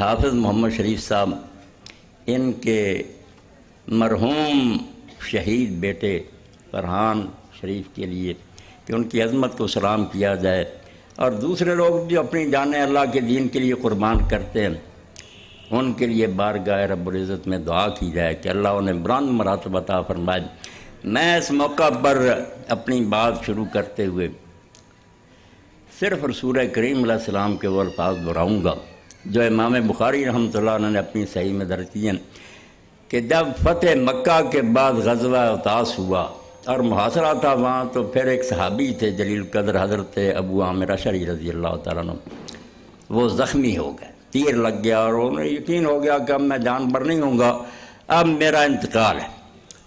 حافظ محمد شریف صاحب ان کے مرحوم شہید بیٹے فرحان شریف کے لیے کہ ان کی عظمت کو سلام کیا جائے، اور دوسرے لوگ جو اپنی جانیں اللہ کے دین کے لیے قربان کرتے ہیں ان کے لیے بارگاہ رب العزت میں دعا کی جائے کہ اللہ انہیں بلند مراتب عطا فرمائے۔ میں اس موقع پر اپنی بات شروع کرتے ہوئے صرف رسول کریم علیہ السلام کے وہ الفاظ دہراؤں گا جو امام بخاری رحمۃ اللہ علیہ نے اپنی صحیح میں درج کیے ہیں کہ جب فتح مکہ کے بعد غزوہ اطاس ہوا اور محاصرہ تھا وہاں، تو پھر ایک صحابی تھے جلیل قدر حضرت ابو عامر اشعری رضی اللہ تعالیٰ عنہ، وہ زخمی ہو گئے، تیر لگ گیا اور انہیں یقین ہو گیا کہ اب میں جان بر نہیں ہوں گا، اب میرا انتقال ہے۔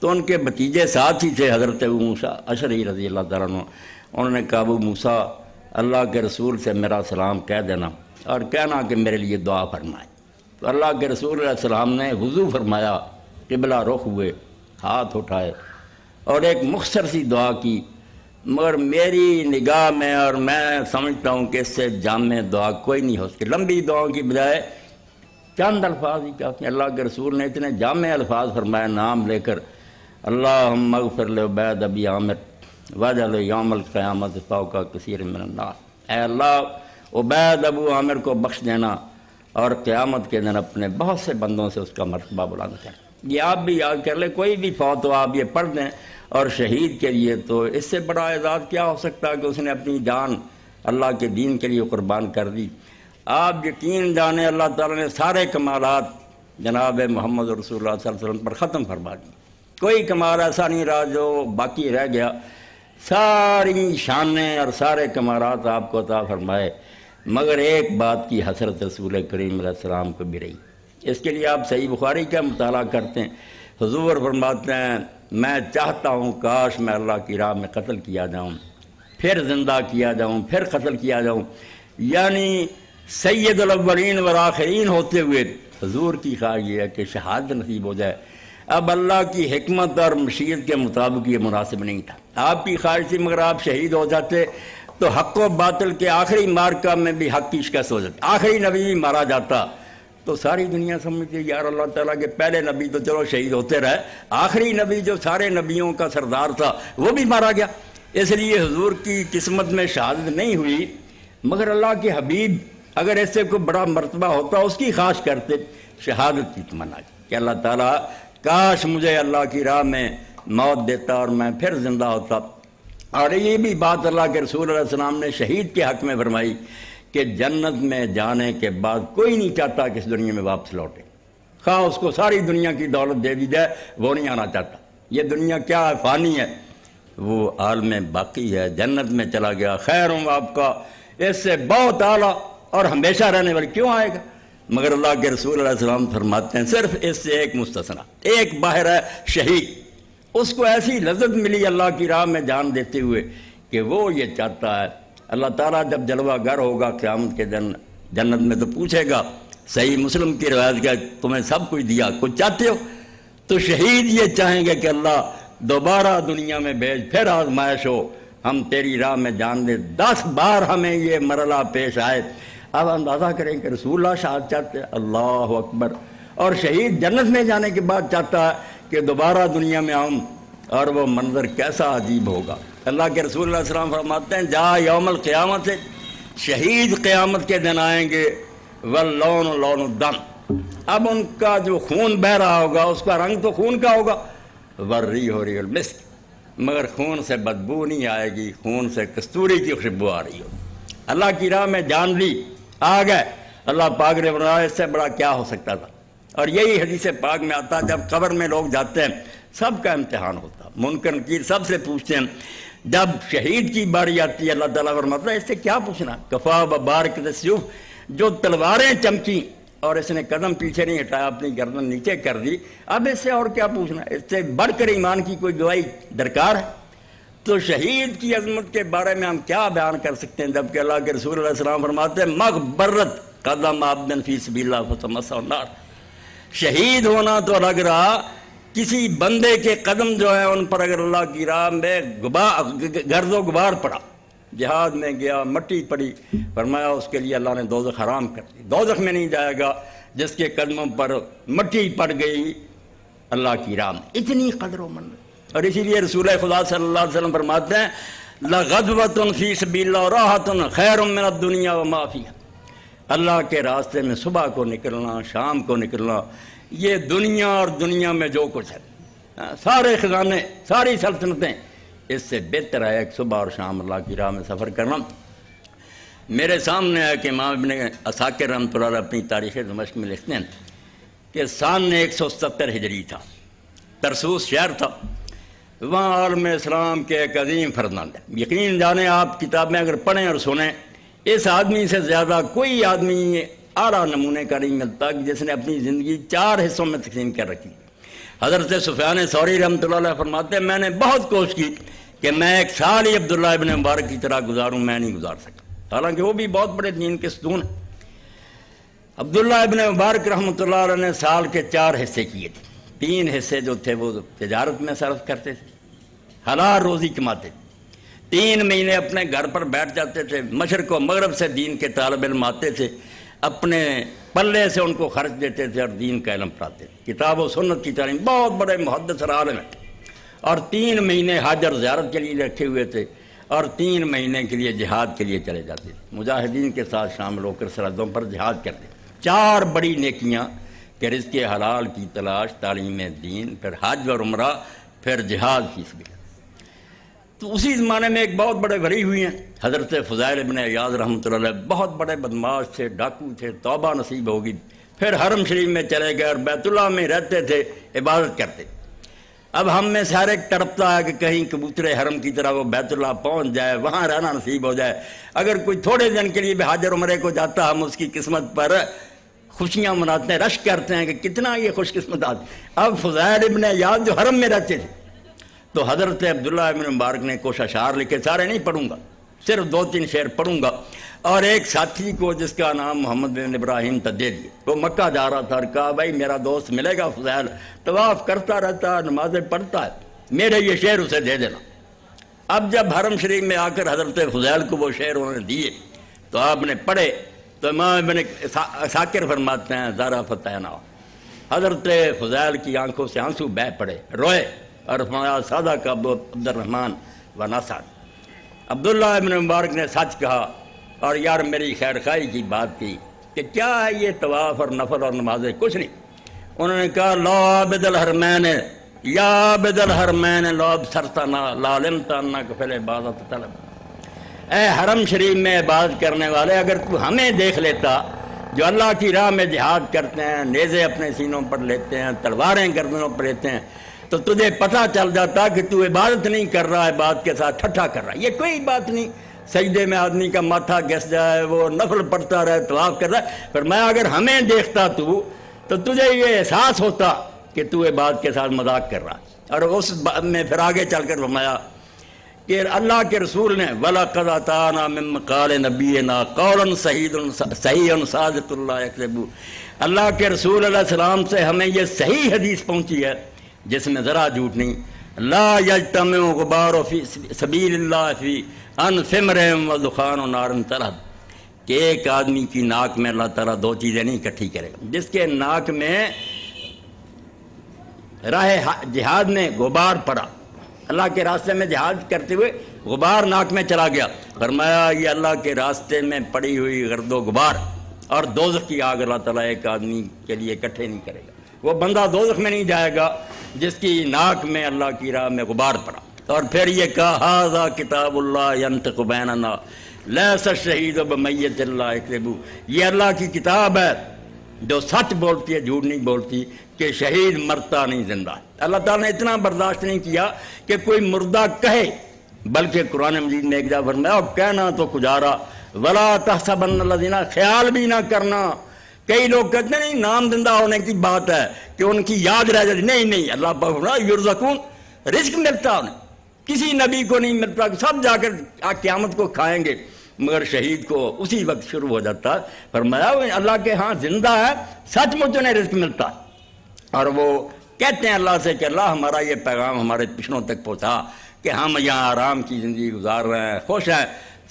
تو ان کے بھتیجے ساتھ ہی تھے حضرت ابو موسیٰ اشعری رضی اللہ تعالیٰ عنہ، انہوں نے کہا ابو موسیٰ اللہ کے رسول سے میرا سلام کہہ دینا اور کہنا کہ میرے لیے دعا فرمائے۔ تو اللہ کے رسول علیہ السلام نے وضو فرمایا، قبلہ رخ ہوئے، ہاتھ اٹھائے اور ایک مختصر سی دعا کی، مگر میری نگاہ میں اور میں سمجھتا ہوں کہ اس سے جامع دعا کوئی نہیں ہو سکتی۔ لمبی دعاؤں کی بجائے چند الفاظ ہی کافی۔ اللہ کے رسول نے اتنے جامع الفاظ فرمائے نام لے کر، اللہم اغفر لعبید ابی عامر واجعل یوم القیامت فوق کثیر من الناس، اے اللہ عبید ابو عامر کو بخش دینا اور قیامت کے دن اپنے بہت سے بندوں سے اس کا مرتبہ بلند کریں۔ یہ آپ بھی یاد کر لیں، کوئی بھی فوت ہو آپ یہ پڑھ دیں، اور شہید کے لیے تو اس سے بڑا اعزاز کیا ہو سکتا ہے کہ اس نے اپنی جان اللہ کے دین کے لیے قربان کر دی۔ آپ یقین جانیں اللہ تعالیٰ نے سارے کمالات جناب محمد رسول اللہ صلی اللہ علیہ وسلم پر ختم فرما دی، کوئی کمال ایسا نہیں رہا جو باقی رہ گیا، ساری شانیں اور سارے کمالات آپ کو عطا فرمائے، مگر ایک بات کی حسرت رسول کریم علیہ السلام کو بھی رہی۔ اس کے لیے آپ صحیح بخاری کا مطالعہ کرتے ہیں، حضور فرماتے ہیں میں چاہتا ہوں کاش میں اللہ کی راہ میں قتل کیا جاؤں، پھر زندہ کیا جاؤں، پھر قتل کیا جاؤں، یعنی سید الاولین والآخرین ہوتے ہوئے حضور کی خواہش یہ ہے کہ شہادت نصیب ہو جائے۔ اب اللہ کی حکمت اور مشیت کے مطابق یہ مناسب نہیں تھا، آپ کی خواہش تھی، مگر آپ شہید ہو جاتے تو حق و باطل کے آخری مارکہ میں بھی حق کی شکست ہو جاتی، آخری نبی بھی مارا جاتا تو ساری دنیا سمجھتی یار اللہ تعالیٰ کے پہلے نبی تو چلو شہید ہوتے رہے، آخری نبی جو سارے نبیوں کا سردار تھا وہ بھی مارا گیا۔ اس لیے حضور کی قسمت میں شہادت نہیں ہوئی، مگر اللہ کے حبیب اگر ایسے کوئی بڑا مرتبہ ہوتا اس کی خواہش کرتے، شہادت کی تمنا کی کہ اللہ تعالیٰ کاش مجھے اللہ کی راہ میں موت دیتا اور میں پھر زندہ ہوتا۔ اور یہ بھی بات اللہ کے رسول علیہ السلام نے شہید کے حق میں فرمائی کہ جنت میں جانے کے بعد کوئی نہیں چاہتا کہ اس دنیا میں واپس لوٹے، خواہ اس کو ساری دنیا کی دولت دے دی جائے وہ نہیں آنا چاہتا۔ یہ دنیا کیا ہے؟ فانی ہے، وہ عالم باقی ہے، جنت میں چلا گیا، خیر ہوں آپ کا، اس سے بہت اعلیٰ اور ہمیشہ رہنے والی کیوں آئے گا؟ مگر اللہ کے رسول علیہ السلام فرماتے ہیں صرف اس سے ایک مستثنا، ایک باہر ہے شہید، اس کو ایسی لذت ملی اللہ کی راہ میں جان دیتے ہوئے کہ وہ یہ چاہتا ہے اللہ تعالیٰ جب جلوہ گر ہوگا قیامت کے دن جنت میں تو پوچھے گا، صحیح مسلم کی روایت کا تمہیں سب کچھ دیا کچھ چاہتے ہو؟ تو شہید یہ چاہیں گے کہ اللہ دوبارہ دنیا میں بھیج، پھر آزمائش ہو، ہم تیری راہ میں جان دے، 10 بار ہمیں یہ مرحلہ پیش آئے۔ اب اندازہ کریں کہ رسول اللہ شہادت چاہتے ہیں، اللہ اکبر، اور شہید جنت میں جانے کے بعد چاہتا ہے کہ دوبارہ دنیا میں آؤں، اور وہ منظر کیسا عجیب ہوگا۔ اللہ کے رسول اللہ علیہ وسلم فرماتے ہیں جا یوم القیامت، شہید قیامت کے دن آئیں گے، واللون لون الدم، اب ان کا جو خون بہ رہا ہوگا اس کا رنگ تو خون کا ہوگا، والریح ریح المسک، مگر خون سے بدبو نہیں آئے گی، خون سے کستوری کی خوشبو آ رہی ہوگی۔ اللہ کی راہ میں جان لی، آ گئے، اللہ پاک نے بنایا، اس سے بڑا کیا ہو سکتا تھا؟ اور یہی حدیث پاک میں آتا جب قبر میں لوگ جاتے ہیں سب کا امتحان ہوتا، منکر نکیر سب سے پوچھتے ہیں، جب شہید کی باری آتی ہے اللہ تعالیٰ فرماتا ہے اس سے کیا پوچھنا، کفا ببارکۃ السیوف، جو تلواریں چمکی اور اس نے قدم پیچھے نہیں ہٹایا، اپنی گردن نیچے کر دی، اب اس سے اور کیا پوچھنا، اس سے بڑھ کر ایمان کی کوئی گواہی درکار ہے؟ تو شہید کی عظمت کے بارے میں ہم کیا بیان کر سکتے ہیں، جبکہ اللہ کے رسول علیہ السلام فرماتے ہیں مغبرت قدم عبد فی سبیل اللہ فتمسہ النار، شہید ہونا تو الگ رہا، کسی بندے کے قدم جو ہے ان پر اگر اللہ کی راہ میں گرد و غبار پڑا، جہاد میں گیا مٹی پڑی، فرمایا اس کے لیے اللہ نے دوزخ حرام کر دی، دوزخ میں نہیں جائے گا، جس کے قدموں پر مٹی پڑ گئی اللہ کی راہ میں، اتنی قدر و منت۔ اور اسی لیے رسول خدا صلی اللہ علیہ وسلم فرماتے ہیں لَغَدْوَةٌ فِي سَبِيلِ اللَّهِ وَرَاحَةٌ خَيْرٌ مِّنَ الدُّنْيَا وَمَا فِيهَا۔ اللہ کے راستے میں صبح کو نکلنا، شام کو نکلنا، یہ دنیا اور دنیا میں جو کچھ ہے، سارے خزانے، ساری سلطنتیں، اس سے بہتر ہے کہ صبح اور شام اللہ کی راہ میں سفر کرنا۔ میرے سامنے ہے کہ امام ابن عساکر رحمۃ اللہ علیہ اپنی تاریخ دمشق میں لکھتے ہیں کہ سن 170 ہجری تھا، ترسوس شہر تھا، وہاں عالم اسلام کے ایک عظیم فرزند ہے۔ یقین جانیں آپ کتابیں اگر پڑھیں اور سنیں، اس آدمی سے زیادہ کوئی آدمی اعلیٰ نمونے کا نہیں ملتا کہ جس نے اپنی زندگی 4 حصوں میں تقسیم کر رکھی۔ حضرت سفیان ثوری رحمۃ اللہ علیہ فرماتے ہیں میں نے بہت کوشش کی کہ میں 1 سال ہی عبداللہ ابن مبارک کی طرح گزاروں، میں نہیں گزار سکا، حالانکہ وہ بھی بہت بڑے دین کے ستون ہیں۔ عبداللہ ابن مبارک رحمۃ اللہ علیہ نے سال کے 4 حصے کیے تھے، 3 حصے جو تھے وہ تجارت میں صرف کرتے تھے، حلال روزی کماتے تھے، 3 مہینے اپنے گھر پر بیٹھ جاتے تھے، مشرق و مغرب سے دین کے طالب علم آتے تھے، اپنے پلے سے ان کو خرچ دیتے تھے اور دین کا علم پڑھاتے تھے، کتاب و سنت کی تعلیم، بہت بڑے محدث اور عالم ہیں۔ اور 3 مہینے حج اور زیارت کے لیے رکھے ہوئے تھے، اور 3 مہینے کے لیے جہاد کے لیے چلے جاتے تھے، مجاہدین کے ساتھ شامل ہو کر سرحدوں پر جہاد کرتے۔ 4 بڑی نیکیاں کہ رزق حلال کی تلاش، تعلیم دین، پھر حج اور عمرہ، پھر جہاد فی سبیل۔ تو اسی زمانے میں ایک بہت بڑے ولی ہوئے ہیں حضرت فضیل ابن عیاض رحمۃ اللہ علیہ، بہت بڑے بدماش تھے، ڈاکو تھے، توبہ نصیب ہوگی، پھر حرم شریف میں چلے گئے اور بیت اللہ میں رہتے تھے، عبادت کرتے۔ اب ہم میں سے ہر ایک تڑپتا ہے کہ کہیں کبوتر حرم کی طرح وہ بیت اللہ پہنچ جائے، وہاں رہنا نصیب ہو جائے۔ اگر کوئی تھوڑے دن کے لیے بھی حج اور عمرے کو جاتا، ہم اس کی قسمت پر خوشیاں مناتے ہیں، رش کرتے ہیں کہ کتنا یہ خوش قسمت آدمی۔ اب فضیل ابن عیاض جو حرم میں رہتے تھے، تو حضرت عبداللہ ابن مبارک نے کچھ اشعار لکھے، سارے نہیں پڑھوں گا، صرف 2-3 شعر پڑھوں گا، اور ایک ساتھی کو جس کا نام محمد بن ابراہیم تھا دے دیے۔ وہ مکہ جا رہا تھا اور کہا بھائی میرا دوست ملے گا فضیل، طواف کرتا رہتا ہے، نمازیں پڑھتا ہے، میرے یہ شعر اسے دے دینا۔ اب جب حرم شریف میں آ کر حضرت فضیل کو وہ شعر انہوں نے دیے تو آپ نے پڑھے، تو امام ابن عساکر فرماتے ہیں ذرا فتحنا، حضرت فضیل کی آنکھوں سے آنسو بہہ پڑے، روئے اور فرمایا سادہ کا ابو عبد الرحمن و ناساد۔ عبداللہ ابن مبارک نے سچ کہا اور یار میری خیر خواہی کی بات کی کہ کیا ہے یہ طواف اور نفل اور نمازیں، کچھ نہیں۔ انہوں نے کہا لا عابد الحرمین یا عابد الحرمین لا ابصرتنا لا علمت انک فی العبادۃ طلب۔ اے حرم شریف میں عبادت کرنے والے، اگر تو ہمیں دیکھ لیتا جو اللہ کی راہ میں جہاد کرتے ہیں، نیزے اپنے سینوں پر لیتے ہیں، تلواریں گردنوں پر لیتے ہیں، تو تجھے پتہ چل جاتا کہ تو عبادت نہیں کر رہا، عبادت کے ساتھ ٹھٹھا کر رہا۔ یہ کوئی بات نہیں، سجدے میں آدمی کا ماتھا گھس جائے، وہ نفل پڑھتا رہے، طواف کر رہا ہے، پر میں اگر ہمیں دیکھتا تو تجھے یہ احساس ہوتا کہ تو عبادت کے ساتھ مذاق کر رہا۔ اور اس میں پھر آگے چل کر فرمایا کہ اللہ کے رسول نے وَلَقَدْ أَتَانَا مِن مَقَالِ نَبِيِّنَا قَوْلٌ صَحِيحٌ صَادِقٌ لَا يَكْذِبُ۔ اللہ کے رسول علیہ السلام سے ہمیں یہ صحیح حدیث پہنچی ہے جس میں ذرا جھوٹ نہیں۔ لا یجتمع غبار فی سبیل اللہ فی انف امرئ ودخان نار تلہب، کہ ایک آدمی کی ناک میں اللہ تعالیٰ 2 چیزیں نہیں اکٹھی کرے گا۔ جس کے ناک میں راہ جہاد میں غبار پڑا، اللہ کے راستے میں جہاد کرتے ہوئے غبار ناک میں چلا گیا، فرمایا یہ اللہ کے راستے میں پڑی ہوئی گرد و غبار اور دوزخ کی آگ اللہ تعالیٰ ایک آدمی کے لیے اکٹھے نہیں کرے گا۔ وہ بندہ دوزخ میں نہیں جائے گا جس کی ناک میں اللہ کی راہ میں غبار پڑا۔ اور پھر یہ کہا ھذا کتاب اللہ ینطق بیننا لیس الشہید بمیت اللہ یکذب، یہ اللہ کی کتاب ہے جو سچ بولتی ہے، جھوٹ نہیں بولتی، کہ شہید مرتا نہیں زندہ۔ اللہ تعالیٰ نے اتنا برداشت نہیں کیا کہ کوئی مردہ کہے، بلکہ قرآن مجید میں ایک جگہ فرمایا کہنا تو کجارا ولا تحسبن الذین، خیال بھی نہ کرنا۔ کئی لوگ کہتے ہیں نہیں نام زندہ ہونے کی بات ہے کہ ان کی یاد رہ جاتی، نہیں اللہ پاک فرمایا یرزقون، رزق ملتا انہیں، کسی نبی کو نہیں ملتا، سب جا کر قیامت کو کھائیں گے، مگر شہید کو اسی وقت شروع ہو جاتا ہے۔ فرمایا اللہ کے ہاں زندہ ہے، سچ مچ انہیں رزق ملتا ہے۔ اور وہ کہتے ہیں اللہ سے کہ اللہ ہمارا یہ پیغام ہمارے پچھلوں تک پہنچا کہ ہم یہاں آرام کی زندگی گزار رہے ہیں، خوش ہیں،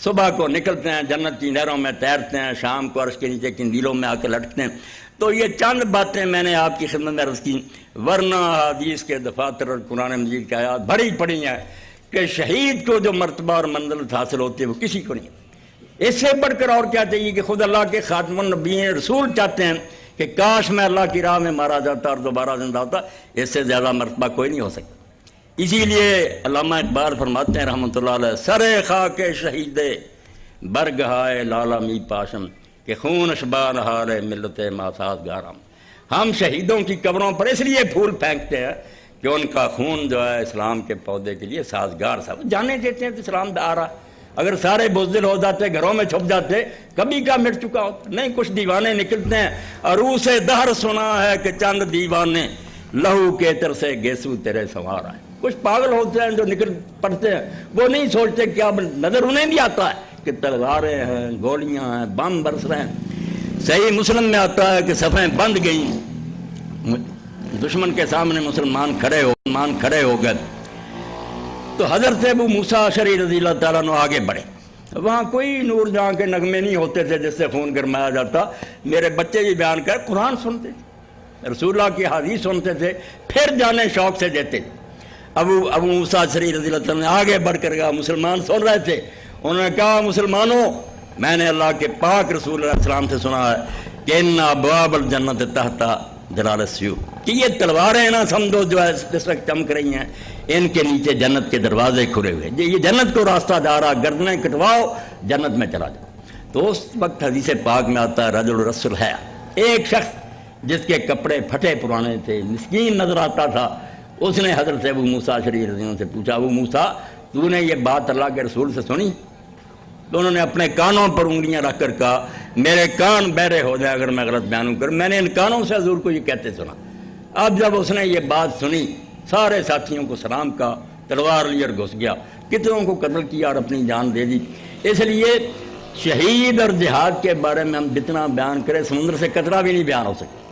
صبح کو نکلتے ہیں جنت کی نہروں میں تیرتے ہیں، شام کو عرش کے نیچے قندیلوں میں آ کے لٹکتے ہیں، تو یہ چند باتیں میں نے آپ کی خدمت میں عرض کی، ورنہ حدیث کے دفاتر اور قرآن مجید کی آیات بڑی پڑی ہیں کہ شہید کو جو مرتبہ اور منزلت حاصل ہوتی ہے وہ کسی کو نہیں۔ اس سے بڑھ کر اور کیا چاہیے کہ خود اللہ کے خاتم النبیین رسول چاہتے ہیں کہ کاش میں اللہ کی راہ میں مارا جاتا اور دوبارہ زندہ ہوتا، اس سے زیادہ مرتبہ کوئی نہیں ہو سکتا۔ اسی لیے علامہ اقبال فرماتے ہیں رحمۃ اللہ علیہ، سرے خاک شہید برگہائے لالا می پاشم کہ خون اشبان ہارے ملت ماساز گارم۔ ہم شہیدوں کی قبروں پر اس لیے پھول پھینکتے ہیں کہ ان کا خون جو ہے اسلام کے پودے کے لیے سازگار سا، جانے دیتے ہیں تو اسلام آ رہا۔ اگر سارے بزدل ہو جاتے، گھروں میں چھپ جاتے، کبھی کا مٹ چکا ہوتا۔ نہیں، کچھ دیوانے نکلتے ہیں، عروس دہر سنا ہے کہ چند دیوانے لہو کے تر سے گیسو تیرے سوار آئے۔ کچھ پاگل ہوتے ہیں جو نکل پڑتے ہیں، وہ نہیں سوچتے کیا نظر انہیں بھی آتا ہے کہ تلواریں ہیں، گولیاں ہیں، بم برس رہے ہیں۔ صحیح مسلم میں آتا ہے کہ صفیں بند گئیں، دشمن کے سامنے مسلمان کھڑے ہو گئے تو حضرت ابو موسیٰ اشعری رضی اللہ تعالیٰ عنہ آگے بڑھے۔ وہاں کوئی نور جہاں کے نغمے نہیں ہوتے تھے جس سے خون گرمایا جاتا۔ میرے بچے بھی بیان کر قرآن سنتے تھے، رسول اللہ کی حدیث سنتے تھے، پھر جانے شوق سے دیتے تھے۔ ابو موسیٰ اشعری رضی اللہ تعالیٰ نے آگے بڑھ کر کہا، مسلمان سن رہے تھے، انہوں نے کہا مسلمانوں میں نے اللہ کے پاک رسول اللہ علیہ السلام سے سنا ہے کہ ان ابواب الجنت تحت جلال السیوف، کہ یہ تلواریں نہ سمجھو جو ہے اس وقت چمک رہی ہیں، ان کے نیچے جنت کے دروازے کھلے ہوئے، یہ جنت کو راستہ جا رہا، گردنیں کٹواؤ جنت میں چلا جاؤ۔ تو اس وقت حدیث پاک میں آتا ہے رجل رسول ہے، ایک شخص جس کے کپڑے پھٹے پرانے تھے، مسکین نظر آتا تھا، اس نے حضرت ابو موسیٰ اشعری رضی اللہ عنہ سے پوچھا، ابو موسیٰ تو نے یہ بات اللہ کے رسول سے سنی؟ تو انہوں نے اپنے کانوں پر انگلیاں رکھ کر کہا، میرے کان بہرے ہو جائے اگر میں غلط بیان کروں، میں نے ان کانوں سے حضور کو یہ کہتے سنا۔ اب جب اس نے یہ بات سنی، سارے ساتھیوں کو سلام کا، تلوار لی اور گھس گیا، کتنوں کو قتل کیا اور اپنی جان دے دی۔ اس لیے شہید اور جہاد کے بارے میں ہم جتنا بیان کریں سمندر سے قطرہ بھی نہیں بیان ہو سکتا۔